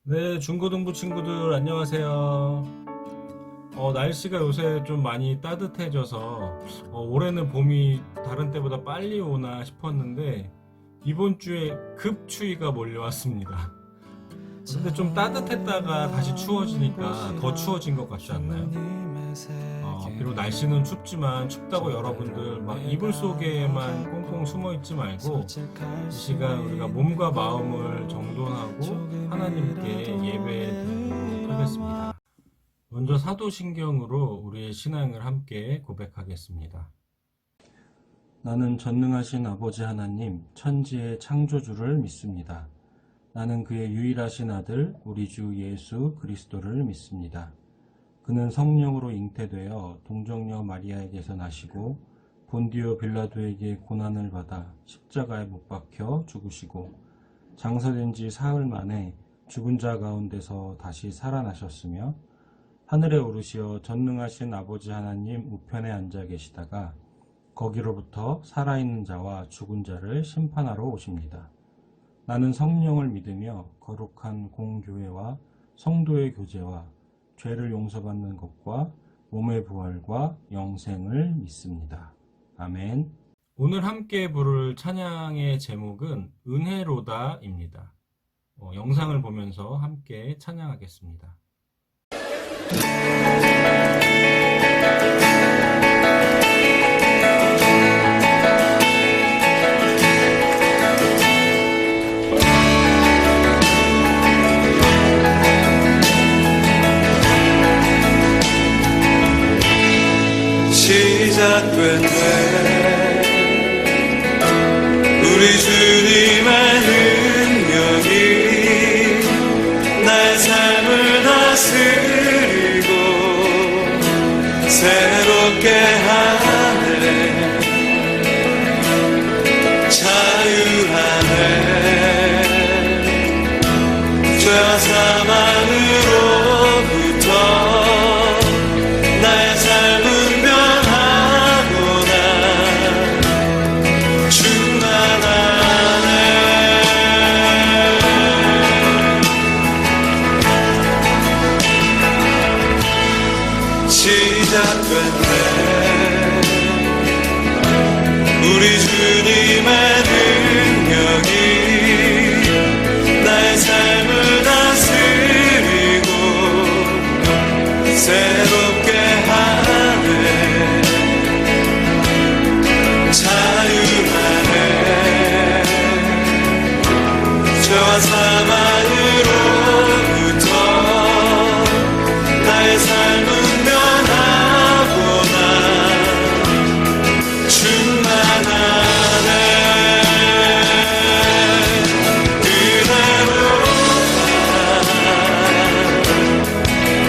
네, 중고등부 친구들 안녕하세요. 날씨가 요새 좀 많이 따뜻해져서 올해는 봄이 다른 때보다 빨리 오나 싶었는데 이번 주에 급추위가 몰려왔습니다. 근데 좀 따뜻했다가 다시 추워지니까 더 추워진 것 같지 않나요? 비록 날씨는 춥지만 춥다고 여러분들 막 이불 속에만 꽁꽁 숨어 있지 말고 이 시간 우리가 몸과 마음을 정돈하고 하나님께 예배드리도록 하겠습니다. 먼저 사도신경으로 우리의 신앙을 함께 고백하겠습니다. 나는 전능하신 아버지 하나님, 천지의 창조주를 믿습니다. 나는 그의 유일하신 아들, 우리 주 예수 그리스도를 믿습니다. 그는 성령으로 잉태되어 동정녀 마리아에게서 나시고 본디오 빌라도에게 고난을 받아 십자가에 못 박혀 죽으시고 장사된 지 사흘 만에 죽은 자 가운데서 다시 살아나셨으며 하늘에 오르시어 전능하신 아버지 하나님 우편에 앉아 계시다가 거기로부터 살아있는 자와 죽은 자를 심판하러 오십니다. 나는 성령을 믿으며 거룩한 공교회와 성도의 교제와 죄를 용서받는 것과 몸의 부활과 영생을 믿습니다. 아멘. 오늘 함께 부를 찬양의 제목은 은혜로다입니다. 영상을 보면서 함께 찬양하겠습니다. 시작된 데 우리 주님의 능력이 나의 삶을 다스리고 새롭게 하네. 자유하네. 죄와 사망으로부터 나의 삶은 우리 주님의 능력이 나의 삶을 다스리고 새롭게 하네. 자유하네. 죄와 사망으로부터 나의 삶은 변하구나. 충만하네. 그대로다.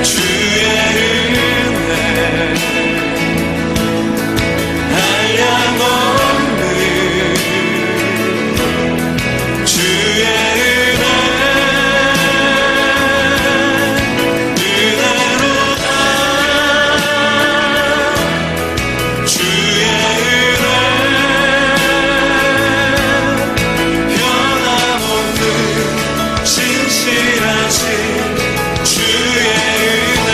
주의 은혜 한량없는 주의 은혜 그대로다. 주의 신실하신 주의 은혜.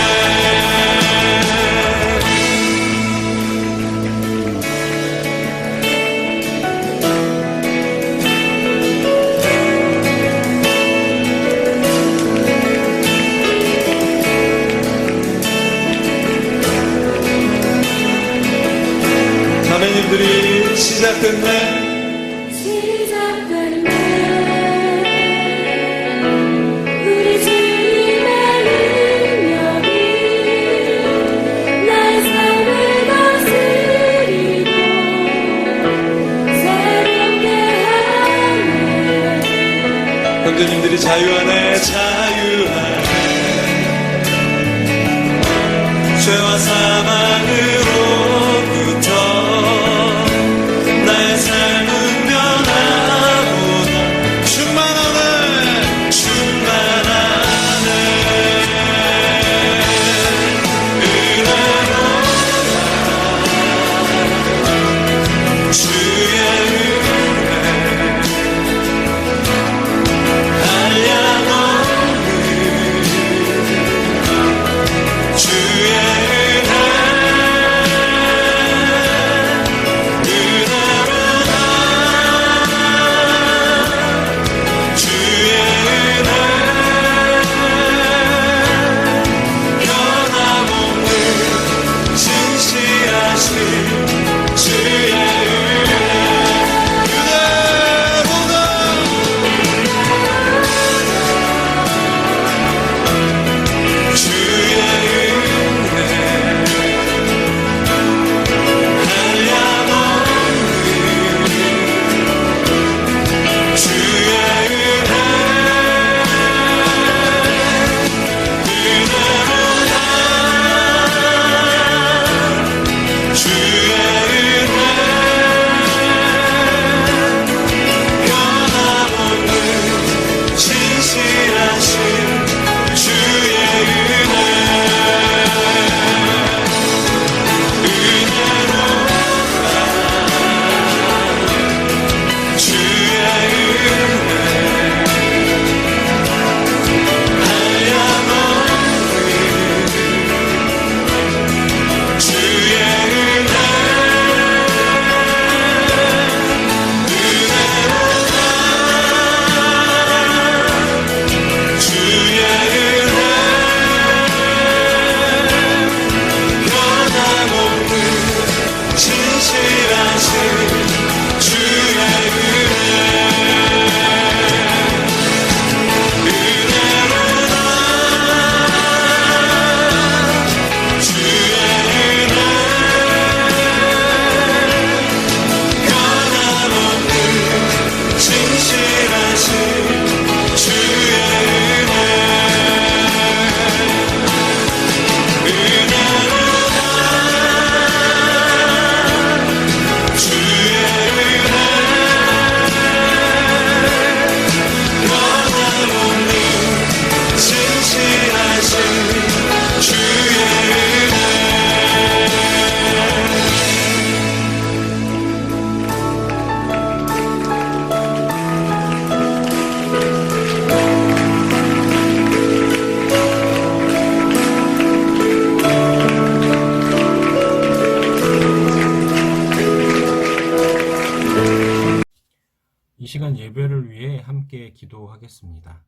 자매님들이 시작됐네. 형제님들이 자유하네. 자유하네. 죄와 사망으로부터 나의 삶은 변하구나. 충만하네. 충만하네. 은혜로다. 주의 은혜 한량없는 이 시간 예배를 위해 함께 기도하겠습니다.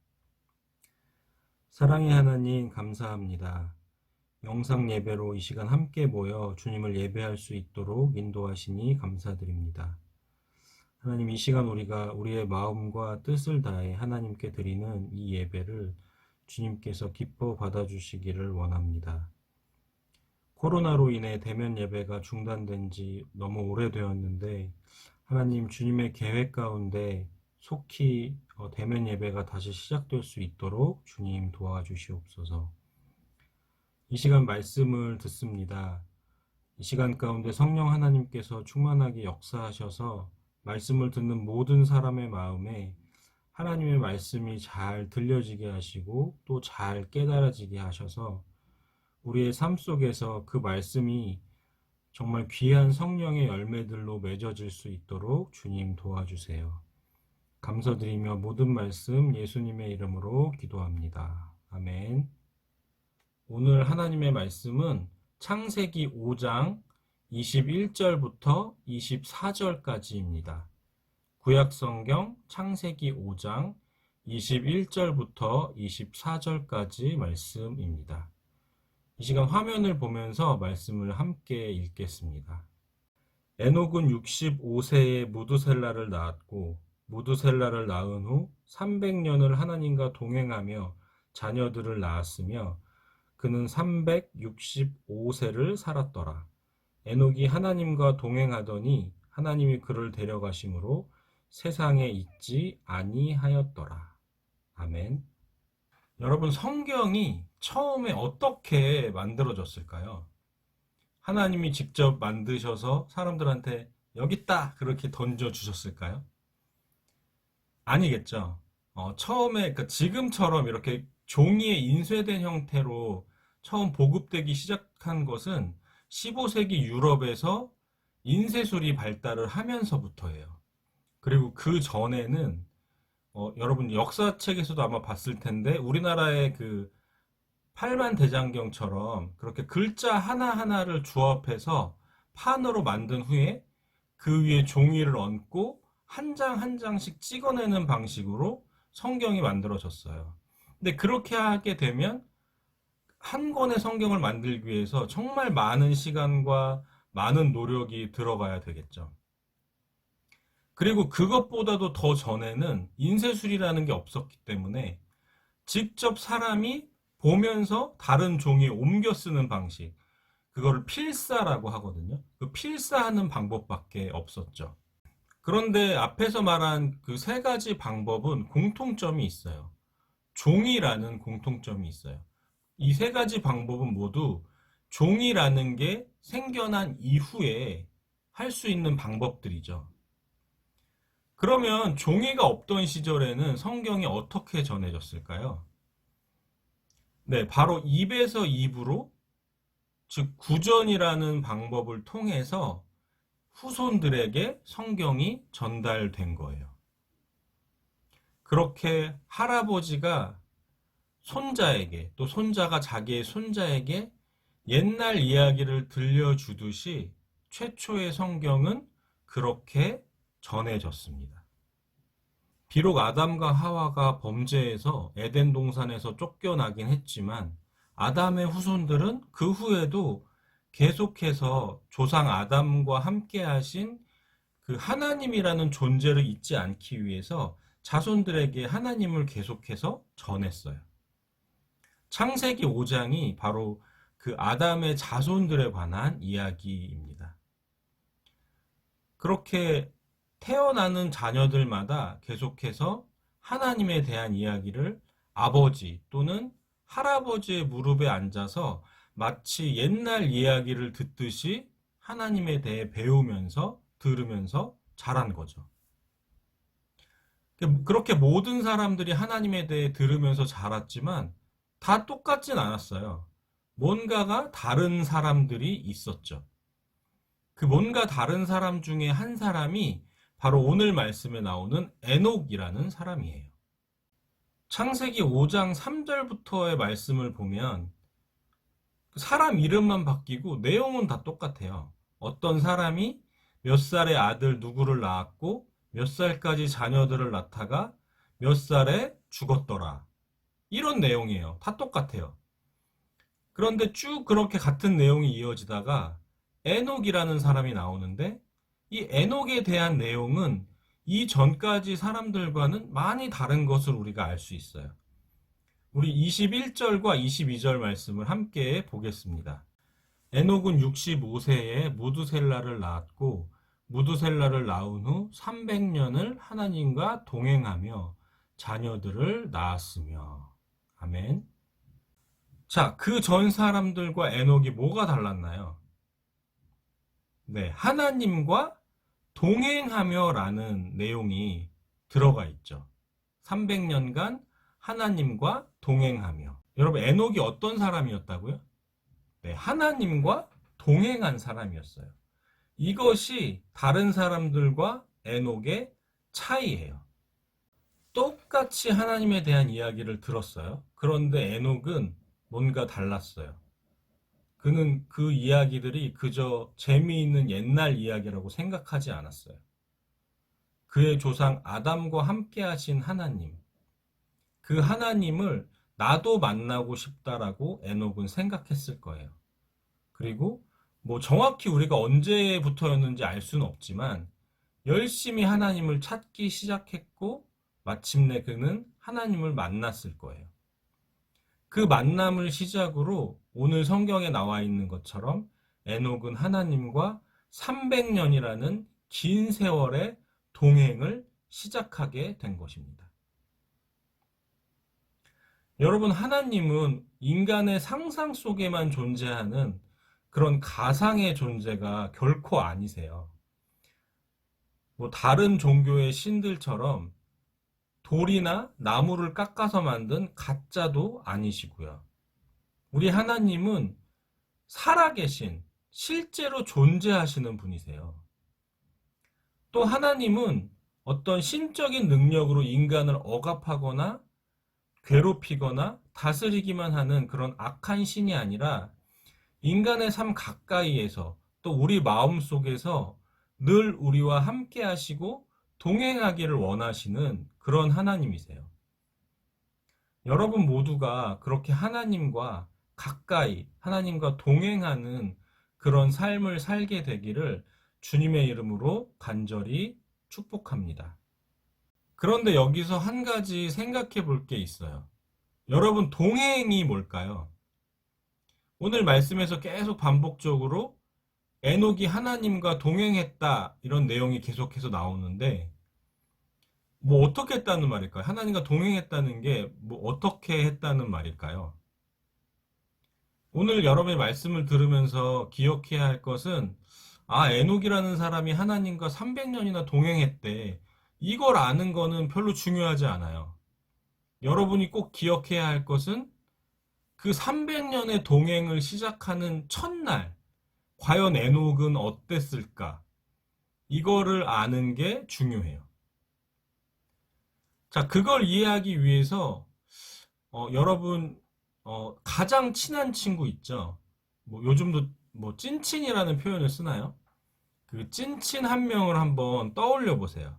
사랑의 하나님, 감사합니다. 영상 예배로 이 시간 함께 모여 주님을 예배할 수 있도록 인도하시니 감사드립니다. 하나님, 이 시간 우리가 우리의 마음과 뜻을 다해 하나님께 드리는 이 예배를 주님께서 기뻐 받아주시기를 원합니다. 코로나로 인해 대면 예배가 중단된 지 너무 오래되었는데 하나님, 주님의 계획 가운데 속히 대면 예배가 다시 시작될 수 있도록 주님 도와주시옵소서. 이 시간 말씀을 듣습니다. 이 시간 가운데 성령 하나님께서 충만하게 역사하셔서 말씀을 듣는 모든 사람의 마음에 하나님의 말씀이 잘 들려지게 하시고 또 잘 깨달아지게 하셔서 우리의 삶 속에서 그 말씀이 정말 귀한 성령의 열매들로 맺어질 수 있도록 주님 도와주세요. 감사드리며 모든 말씀 예수님의 이름으로 기도합니다. 아멘. 오늘 하나님의 말씀은 창세기 5장 21절부터 24절까지입니다. 구약성경 창세기 5장 21절부터 24절까지 말씀입니다. 이 시간 화면을 보면서 말씀을 함께 읽겠습니다. 에녹은 65세에 무두셀라를 낳았고 무두셀라를 낳은 후 300년을 하나님과 동행하며 자녀들을 낳았으며 그는 365세를 살았더라. 에녹이 하나님과 동행하더니 하나님이 그를 데려가심으로 세상에 있지 아니하였더라. 아멘. 여러분, 성경이 처음에 어떻게 만들어졌을까요? 하나님이 직접 만드셔서 사람들한테 여기 있다 그렇게 던져주셨을까요? 아니겠죠. 처음에 그러니까 지금처럼 이렇게 종이에 인쇄된 형태로 처음 보급되기 시작한 것은 15세기 유럽에서 인쇄술이 발달을 하면서부터예요. 그리고 그 전에는 여러분 역사책에서도 아마 봤을 텐데 우리나라의 그 팔만대장경처럼 그렇게 글자 하나하나를 조합해서 판으로 만든 후에 그 위에 종이를 얹고 한 장 한 장씩 찍어내는 방식으로 성경이 만들어졌어요. 근데 그렇게 하게 되면 한 권의 성경을 만들기 위해서 정말 많은 시간과 많은 노력이 들어가야 되겠죠. 그리고 그것보다도 더 전에는 인쇄술이라는 게 없었기 때문에 직접 사람이 보면서 다른 종이에 옮겨 쓰는 방식, 그거를 필사라고 하거든요. 그 필사하는 방법밖에 없었죠. 그런데 앞에서 말한 그 세 가지 방법은 공통점이 있어요. 종이라는 공통점이 있어요. 이 세 가지 방법은 모두 종이라는 게 생겨난 이후에 할 수 있는 방법들이죠. 그러면 종이가 없던 시절에는 성경이 어떻게 전해졌을까요? 네, 바로 입에서 입으로, 즉 구전이라는 방법을 통해서 후손들에게 성경이 전달된 거예요. 그렇게 할아버지가 손자에게, 또 손자가 자기의 손자에게 옛날 이야기를 들려주듯이 최초의 성경은 그렇게 전해졌습니다. 비록 아담과 하와가 범죄해서 에덴 동산에서 쫓겨나긴 했지만 아담의 후손들은 그 후에도 계속해서 조상 아담과 함께 하신 그 하나님이라는 존재를 잊지 않기 위해서 자손들에게 하나님을 계속해서 전했어요. 창세기 5장이 바로 그 아담의 자손들에 관한 이야기입니다. 그렇게 태어나는 자녀들마다 계속해서 하나님에 대한 이야기를 아버지 또는 할아버지의 무릎에 앉아서 마치 옛날 이야기를 듣듯이 하나님에 대해 배우면서 들으면서 자란 거죠. 그렇게 모든 사람들이 하나님에 대해 들으면서 자랐지만 다 똑같진 않았어요. 뭔가가 다른 사람들이 있었죠. 그 뭔가 다른 사람 중에 한 사람이 바로 오늘 말씀에 나오는 에녹이라는 사람이에요. 창세기 5장 3절부터의 말씀을 보면 사람 이름만 바뀌고 내용은 다 똑같아요. 어떤 사람이 몇 살의 아들 누구를 낳았고 몇 살까지 자녀들을 낳다가 몇 살에 죽었더라. 이런 내용이에요. 다 똑같아요. 그런데 쭉 그렇게 같은 내용이 이어지다가 에녹이라는 사람이 나오는데 이 에녹에 대한 내용은 이 전까지 사람들과는 많이 다른 것을 우리가 알 수 있어요. 우리 21절과 22절 말씀을 함께 보겠습니다. 에녹은 65세에 무두셀라를 낳았고 무두셀라를 낳은 후 300년을 하나님과 동행하며 자녀들을 낳았으며. 아멘. 자, 그 전 사람들과 에녹이 뭐가 달랐나요? 네, 하나님과 동행하며 라는 내용이 들어가 있죠. 300년간 하나님과 동행하며. 여러분, 에녹이 어떤 사람이었다고요? 네, 하나님과 동행한 사람이었어요. 이것이 다른 사람들과 에녹의 차이예요. 똑같이 하나님에 대한 이야기를 들었어요. 그런데 에녹은 뭔가 달랐어요. 그는 그 이야기들이 그저 재미있는 옛날 이야기라고 생각하지 않았어요. 그의 조상 아담과 함께 하신 하나님, 그 하나님을 나도 만나고 싶다라고 에녹은 생각했을 거예요. 그리고 뭐 정확히 우리가 언제부터였는지 알 수는 없지만 열심히 하나님을 찾기 시작했고 마침내 그는 하나님을 만났을 거예요. 그 만남을 시작으로 오늘 성경에 나와 있는 것처럼 에녹은 하나님과 300년이라는 긴 세월의 동행을 시작하게 된 것입니다. 여러분, 하나님은 인간의 상상 속에만 존재하는 그런 가상의 존재가 결코 아니세요. 뭐 다른 종교의 신들처럼 돌이나 나무를 깎아서 만든 가짜도 아니시고요. 우리 하나님은 살아계신, 실제로 존재하시는 분이세요. 또 하나님은 어떤 신적인 능력으로 인간을 억압하거나 괴롭히거나 다스리기만 하는 그런 악한 신이 아니라 인간의 삶 가까이에서 또 우리 마음 속에서 늘 우리와 함께 하시고 동행하기를 원하시는 그런 하나님이세요. 여러분 모두가 그렇게 하나님과 가까이, 하나님과 동행하는 그런 삶을 살게 되기를 주님의 이름으로 간절히 축복합니다. 그런데 여기서 한 가지 생각해 볼 게 있어요. 여러분, 동행이 뭘까요? 오늘 말씀에서 계속 반복적으로 에녹이 하나님과 동행했다 이런 내용이 계속해서 나오는데 뭐 어떻게 했다는 말일까요? 하나님과 동행했다는 게 뭐 어떻게 했다는 말일까요? 오늘 여러분의 말씀을 들으면서 기억해야 할 것은 에녹이라는 사람이 하나님과 300년이나 동행했대. 이걸 아는 거는 별로 중요하지 않아요. 여러분이 꼭 기억해야 할 것은 그 300년의 동행을 시작하는 첫날 과연 에녹은 어땠을까? 이거를 아는 게 중요해요. 자, 그걸 이해하기 위해서 여러분 가장 친한 친구 있죠? 뭐 요즘도 뭐 찐친이라는 표현을 쓰나요? 그 찐친 한 명을 한번 떠올려 보세요.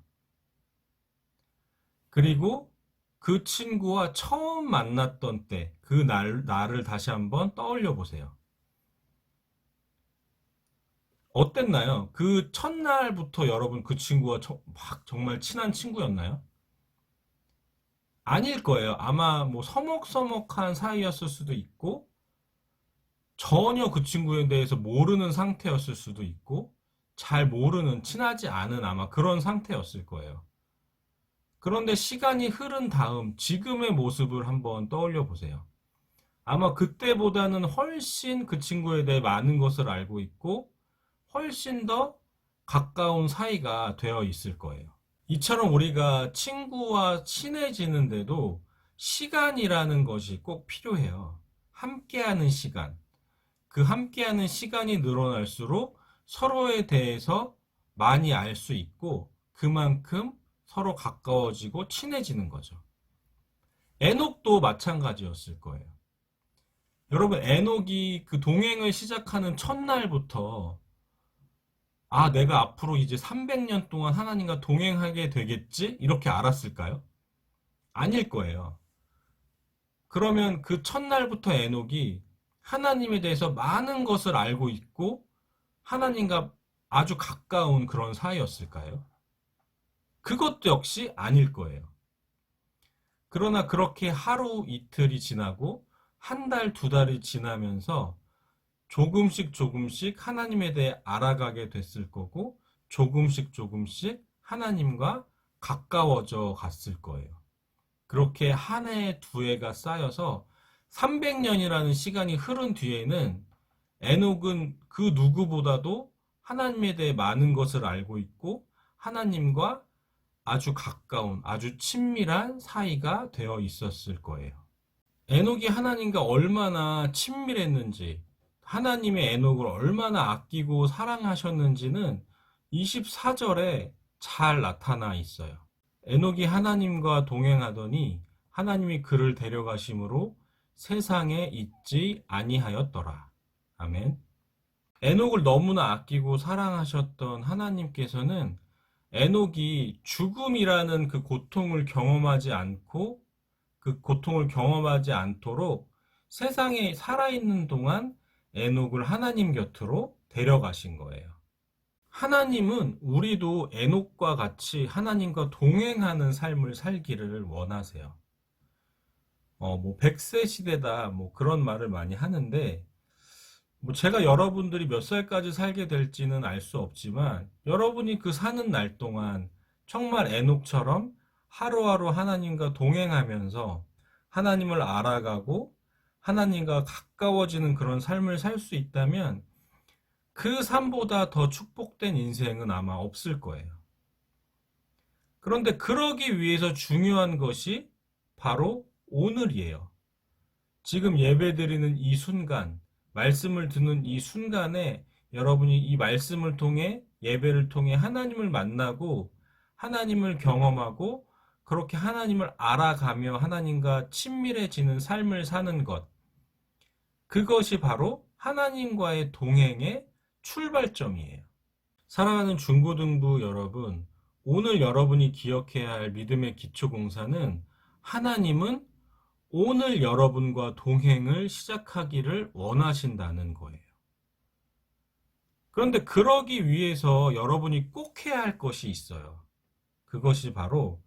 그리고 그 친구와 처음 만났던 때, 그 날을 다시 한번 떠올려 보세요. 어땠나요? 그 첫날부터 여러분 그 친구와 막 정말 친한 친구였나요? 아닐 거예요. 아마 뭐 서먹서먹한 사이였을 수도 있고, 전혀 그 친구에 대해서 모르는 상태였을 수도 있고, 잘 모르는, 친하지 않은 아마 그런 상태였을 거예요. 그런데 시간이 흐른 다음 지금의 모습을 한번 떠올려 보세요. 아마 그때보다는 훨씬 그 친구에 대해 많은 것을 알고 있고 훨씬 더 가까운 사이가 되어 있을 거예요. 이처럼 우리가 친구와 친해지는데도 시간이라는 것이 꼭 필요해요. 함께하는 시간. 그 함께하는 시간이 늘어날수록 서로에 대해서 많이 알 수 있고 그만큼 서로 가까워지고 친해지는 거죠. 에녹도 마찬가지였을 거예요. 여러분, 에녹이 그 동행을 시작하는 첫날부터 아, 내가 앞으로 이제 300년 동안 하나님과 동행하게 되겠지? 이렇게 알았을까요? 아닐 거예요. 그러면 그 첫날부터 에녹이 하나님에 대해서 많은 것을 알고 있고 하나님과 아주 가까운 그런 사이였을까요? 그것도 역시 아닐 거예요. 그러나 그렇게 하루 이틀이 지나고 한 달, 두 달이 지나면서 조금씩 조금씩 하나님에 대해 알아가게 됐을 거고 조금씩 조금씩 하나님과 가까워져 갔을 거예요. 그렇게 한 해, 두 해가 쌓여서 300년이라는 시간이 흐른 뒤에는 에녹은 그 누구보다도 하나님에 대해 많은 것을 알고 있고 하나님과 아주 가까운, 아주 친밀한 사이가 되어 있었을 거예요. 에녹이 하나님과 얼마나 친밀했는지, 하나님의 에녹을 얼마나 아끼고 사랑하셨는지는 24절에 잘 나타나 있어요. 에녹이 하나님과 동행하더니 하나님이 그를 데려가심으로 세상에 있지 아니하였더라. 아멘. 에녹을 너무나 아끼고 사랑하셨던 하나님께서는 에녹이 죽음이라는 그 고통을 경험하지 않고 그 고통을 경험하지 않도록 세상에 살아있는 동안 에녹을 하나님 곁으로 데려가신 거예요. 하나님은 우리도 에녹과 같이 하나님과 동행하는 삶을 살기를 원하세요. 100세 시대다, 그런 말을 많이 하는데, 제가 여러분들이 몇 살까지 살게 될지는 알 수 없지만, 여러분이 그 사는 날 동안 정말 에녹처럼 하루하루 하나님과 동행하면서 하나님을 알아가고 하나님과 가까워지는 그런 삶을 살 수 있다면 그 삶보다 더 축복된 인생은 아마 없을 거예요. 그런데 그러기 위해서 중요한 것이 바로 오늘이에요. 지금 예배드리는 이 순간, 말씀을 듣는 이 순간에 여러분이 이 말씀을 통해 예배를 통해 하나님을 만나고 하나님을 경험하고 그렇게 하나님을 알아가며 하나님과 친밀해지는 삶을 사는 것. 그것이 바로 하나님과의 동행의 출발점이에요. 사랑하는 중고등부 여러분, 오늘 여러분이 기억해야 할 믿음의 기초공사는 하나님은 오늘 여러분과 동행을 시작하기를 원하신다는 거예요. 그런데 그러기 위해서 여러분이 꼭 해야 할 것이 있어요. 그것이 바로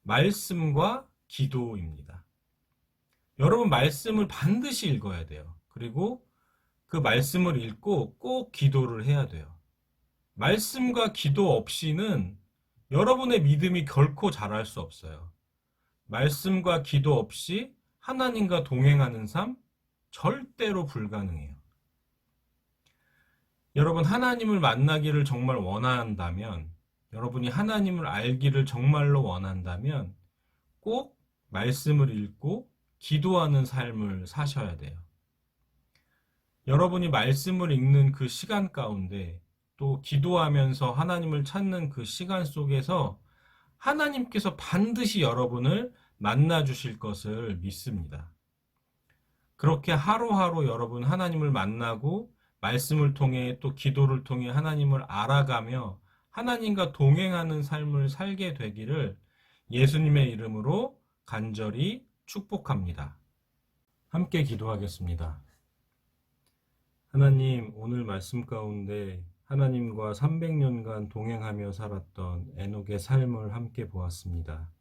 말씀과 기도입니다. 여러분 말씀을 반드시 읽어야 돼요. 그리고 그 말씀을 읽고 꼭 기도를 해야 돼요. 말씀과 기도 없이는 여러분의 믿음이 결코 자랄 수 없어요. 말씀과 기도 없이 하나님과 동행하는 삶 절대로 불가능해요. 여러분 하나님을 만나기를 정말 원한다면, 여러분이 하나님을 알기를 정말로 원한다면 꼭 말씀을 읽고 기도하는 삶을 사셔야 돼요. 여러분이 말씀을 읽는 그 시간 가운데 또 기도하면서 하나님을 찾는 그 시간 속에서 하나님께서 반드시 여러분을 만나 주실 것을 믿습니다. 그렇게 하루하루 여러분 하나님을 만나고 말씀을 통해 또 기도를 통해 하나님을 알아가며 하나님과 동행하는 삶을 살게 되기를 예수님의 이름으로 간절히 축복합니다. 함께 기도하겠습니다. 하나님, 오늘 말씀 가운데 하나님과 300년간 동행하며 살았던 에녹의 삶을 함께 보았습니다.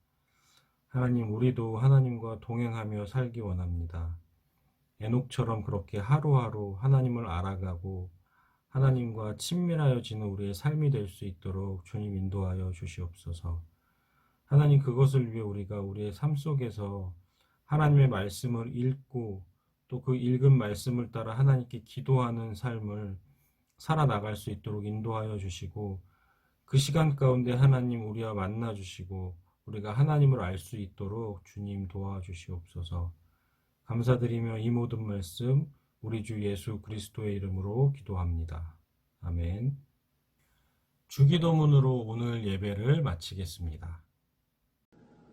하나님, 우리도 하나님과 동행하며 살기 원합니다. 에녹처럼 그렇게 하루하루 하나님을 알아가고 하나님과 친밀하여지는 우리의 삶이 될 수 있도록 주님 인도하여 주시옵소서. 하나님, 그것을 위해 우리가 우리의 삶 속에서 하나님의 말씀을 읽고 또 그 읽은 말씀을 따라 하나님께 기도하는 삶을 살아나갈 수 있도록 인도하여 주시고, 그 시간 가운데 하나님 우리와 만나 주시고 우리가 하나님을 알 수 있도록 주님 도와주시옵소서. 감사드리며 이 모든 말씀 우리 주 예수 그리스도의 이름으로 기도합니다. 아멘. 주기도문으로 오늘 예배를 마치겠습니다.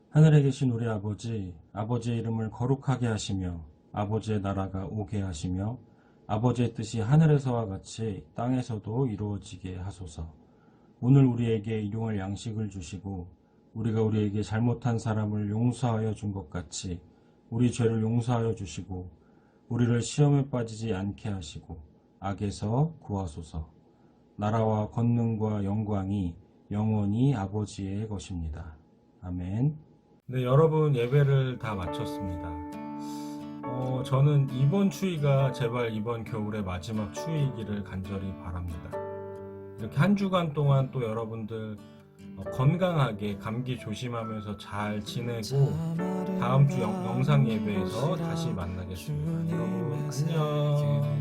하늘에 계신 우리 아버지, 아버지의 이름을 거룩하게 하시며 아버지의 나라가 오게 하시며 아버지의 뜻이 하늘에서와 같이 땅에서도 이루어지게 하소서. 오늘 우리에게 일용할 양식을 주시고 우리가 우리에게 잘못한 사람을 용서하여 준 것 같이 우리 죄를 용서하여 주시고 우리를 시험에 빠지지 않게 하시고 악에서 구하소서. 나라와 권능과 영광이 영원히 아버지의 것입니다. 아멘. 네, 여러분 예배를 다 마쳤습니다. 저는 이번 추위가 제발 이번 겨울의 마지막 추위이기를 간절히 바랍니다. 이렇게 한 주간 동안 또 여러분들 건강하게 감기 조심하면서 잘 지내고 다음 주 영상 예배에서 다시 만나겠습니다. 여러분 안녕.